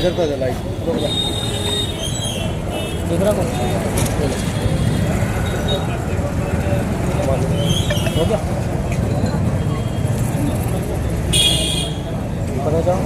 इधर का जलाई दूसरा कौन हो गया पता जाओ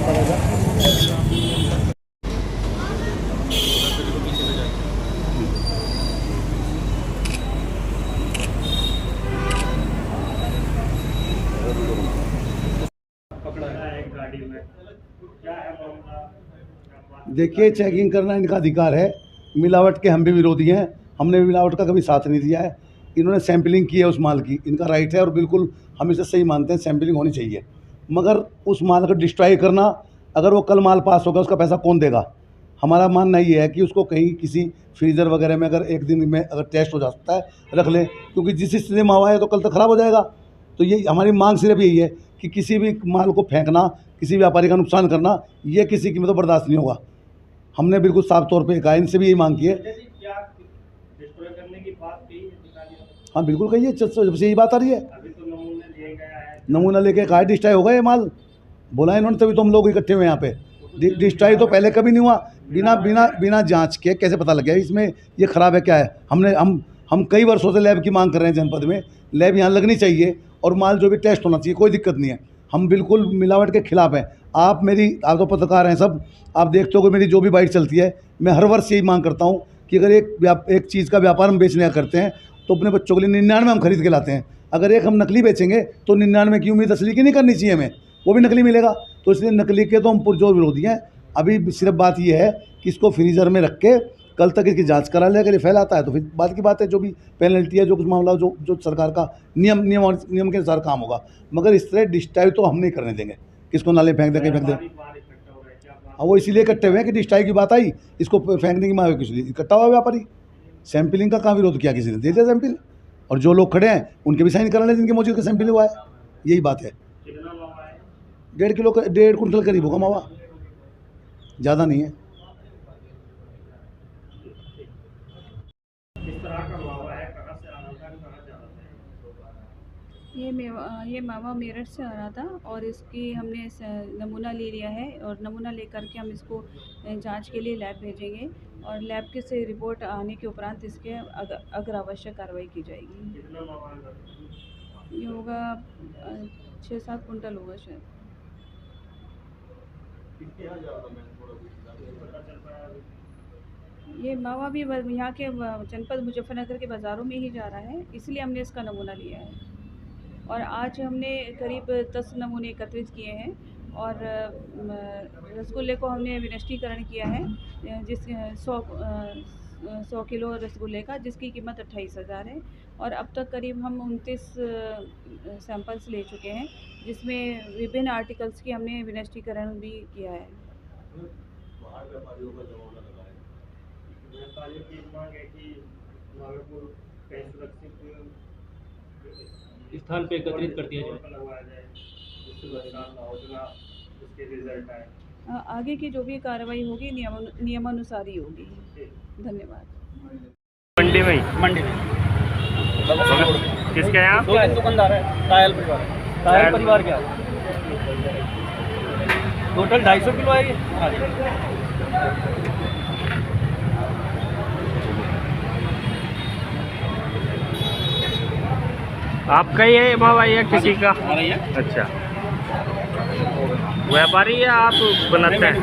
देखिए, चेकिंग करना इनका अधिकार है। मिलावट के हम भी विरोधी हैं, हमने मिलावट का कभी साथ नहीं दिया है। इन्होंने सैंपलिंग की है उस माल की, इनका राइट है और बिल्कुल हम इसे सही मानते हैं, सैंपलिंग होनी चाहिए। मगर उस माल को डिस्ट्रॉय करना, अगर वो कल माल पास होगा उसका पैसा कौन देगा? हमारा मानना ये है कि उसको कहीं किसी फ्रीज़र वगैरह में अगर एक दिन में अगर टेस्ट हो जाता है रख लें, क्योंकि जिस स्थिति में हुआ है तो कल तक ख़राब हो जाएगा। तो ये हमारी मांग सिर्फ यही है कि किसी भी माल को फेंकना, किसी व्यापारी का नुकसान करना, ये किसी की मतलब बर्दाश्त नहीं होगा। हमने बिल्कुल साफ तौर पे कहा, इनसे भी यही मांग की है। हाँ बिल्कुल कहिए, जब से यही बात आ रही है। नमूना लेके कहा डिस्ट्रॉय होगा ये माल, बोला इन्होंने, तभी तो हम लोग इकट्ठे हुए यहाँ पे। डिस्ट्रॉय तो पहले कभी नहीं हुआ, बिना जांच के कैसे पता लग गया इसमें ये ख़राब है क्या है? हम कई वर्षों से लैब की मांग कर रहे हैं जनपद में, लैब यहाँ लगनी चाहिए और माल जो भी टेस्ट होना चाहिए, कोई दिक्कत नहीं है। हम बिल्कुल मिलावट के खिलाफ़ हैं। आप तो पत्रकार हैं सब, आप देखते हो कि मेरी जो भी बाइट चलती है, मैं हर वर्ष यही मांग करता हूँ कि अगर एक चीज़ का व्यापार हम बेचने का करते हैं तो अपने बच्चों के लिए 99 हम खरीद के लाते हैं। अगर एक हम नकली बेचेंगे तो 99 की उम्मीद असली की नहीं करनी चाहिए हमें, वो भी नकली मिलेगा। तो इसलिए नकली के तो हम पुरजोर विरोधी हैं। अभी सिर्फ बात यह है कि इसको फ्रीज़र में रख के कल तक इसकी जांच करा ले। अगर ये फैलाता है तो फिर बात की बात है, जो भी पेनल्टी है, जो कुछ मामला जो सरकार का नियम के अनुसार काम होगा। मगर इस तरह डिस्ट्रॉय तो हम नहीं करने देंगे, किसको नाले फेंक दें, कहीं फेंक दें। हाँ, वो इसीलिए इकट्ठे हुए हैं कि डिस्ट्रॉय की बात आई, इसको फेंकने की मांग किस लिए इकट्ठा हुआ व्यापारी। सैंपलिंग का कहाँ विरोध किया किसी ने? दे दिया सैंपल, और जो लोग खड़े हैं उनके भी साइन करा लें जिनके मौजूद का सैंपल हुआ है। यही बात है। 1.5 कुंटल करीब होगा मावा, ज़्यादा नहीं है। ये मावा मेरठ से आ रहा था और इसकी हमने नमूना ले लिया है और नमूना लेकर के हम इसको जांच के लिए लैब भेजेंगे और लैब के से रिपोर्ट आने के उपरांत इसके अगर आवश्यक कार्रवाई की जाएगी। ये होगा 6-7 कुंटल होगा शायद। ये मावा भी यहाँ के जनपद मुजफ्फरनगर के बाज़ारों में ही जा रहा है, इसलिए हमने इसका नमूना लिया है। और आज हमने करीब 10 नमूने एकत्रित किए हैं और रसगुल्ले को हमने विनिष्टीकरण किया है, जिस 100 किलो रसगुल्ले का, जिसकी कीमत 28,000 है। और अब तक करीब हम 29 सैंपल्स ले चुके हैं, जिसमें विभिन्न आर्टिकल्स की हमने विनिष्टीकरण भी किया है। स्थान पे एकत्रित कर दिया जाए। आगे की जो भी कार्रवाई होगी नियमानुसार ही होगी। धन्यवाद। मंडी में किसके यहाँ? दुकानदार है कायल परिवार क्या टोटल 250 किलो है ये। आपका ही है मावा या किसी का? अच्छा, व्यापारी या आप बनाते हैं?